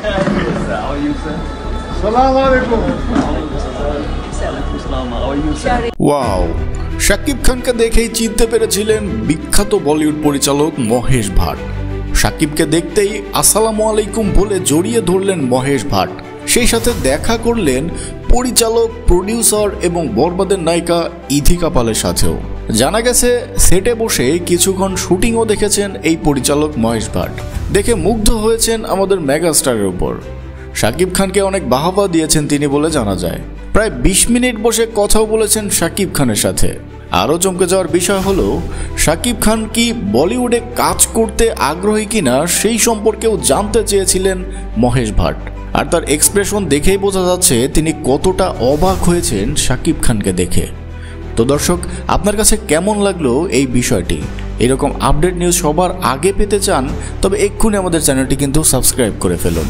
How are you, sir? Assalamu alaikum. Wow, Shakib খানকে দেখেই চিনতে পেরেছিলেন বিখ্যাত বলিউড পরিচালক মহেশ ভাট। শাকিবকে দেখতেই আসসালামু আলাইকুম বলে জড়িয়ে ধরলেন মহেশ ভাট। সেই সাথে দেখা করলেন পরিচালক, প্রডিউসার এবং বরবাদের নায়িকা ইথিকা পালের সাথেও। জানা গেছে সেটে বসে কিছুক্ষণ শুটিংও দেখেছেন এই পরিচালক মহেশ ভাট। দেখে মুগ্ধ হয়েছেন আমাদের মেগাস্টারের উপর। শাকিব খানকে অনেক বাহবা দিয়েছেন তিনি বলে জানা যায়। প্রায় 20 মিনিট বসে কথাও বলেছেন শাকিব খানের সাথে। আরও চমকে যাওয়ার বিষয় হলো শাকিব খান কি বলিউডে কাজ করতে আগ্রহী কিনা সেই সম্পর্কেও জানতে চেয়েছিলেন মহেশ ভাট। আর তার এক্সপ্রেশন দেখেই বোঝা যাচ্ছে তিনি কতটা অবাক হয়েছেন শাকিব খানকে দেখে। তো দর্শক, আপনার কাছে কেমন লাগলো এই বিষয়টি? এরকম আপডেট নিউজ সবার আগে পেতে চান তবে এক্ষুনি আমাদের চ্যানেলটি কিন্তু সাবস্ক্রাইব করে ফেলুন।